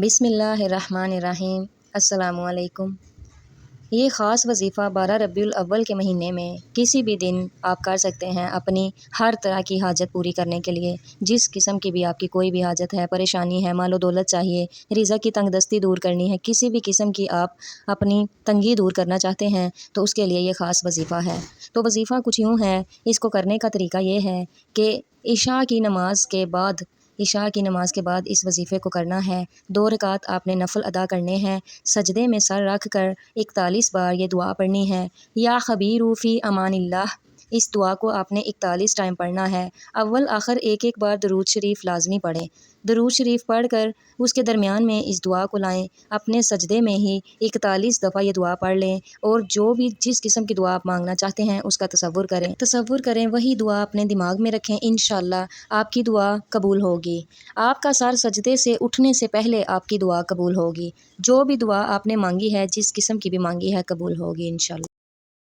बिस्मिल्लाहिर्रहमानिर्रहीम। अस्सलामु अलैकुम। ये ख़ास वजीफ़ा 12 रबीउल अव्वल के महीने में किसी भी दिन आप कर सकते हैं अपनी हर तरह की हाजत पूरी करने के लिए। जिस किस्म की भी आपकी कोई भी हाजत है, परेशानी है, मालो दौलत चाहिए, रिज़्क़ की तंगदस्ती दूर करनी है, किसी भी किस्म की आप अपनी तंगी दूर करना चाहते हैं तो उसके लिए ये ख़ास वजीफ़ा है। तो वजीफ़ा कुछ यूँ है, इसको करने का तरीका ये है कि इशा की नमाज़ के बाद इस वजीफ़े को करना है। 2 रकात आपने नफल अदा करने हैं। सजदे में सर रख कर 41 बार ये दुआ पढ़नी है। या खबीरू फ़ी अमानिल्लाह, इस दुआ को आपने 41 टाइम पढ़ना है। अव्वल आखिर एक एक बार दरूद शरीफ लाजमी पढ़ें। दरूद शरीफ पढ़ कर उसके दरमियान में इस दुआ को लाएं। अपने सजदे में ही 41 दफ़ा ये दुआ पढ़ लें और जो भी जिस किस्म की दुआ आप मांगना चाहते हैं उसका तसव्वुर करें, वही दुआ अपने दिमाग में रखें। इंशाअल्लाह आपकी दुआ कबूल होगी। आपका सर सजदे से उठने से पहले आपकी दुआ कबूल होगी। जो भी दुआ आपने मांगी है, जिस किस्म की भी मांगी है, कबूल होगी इंशाअल्लाह।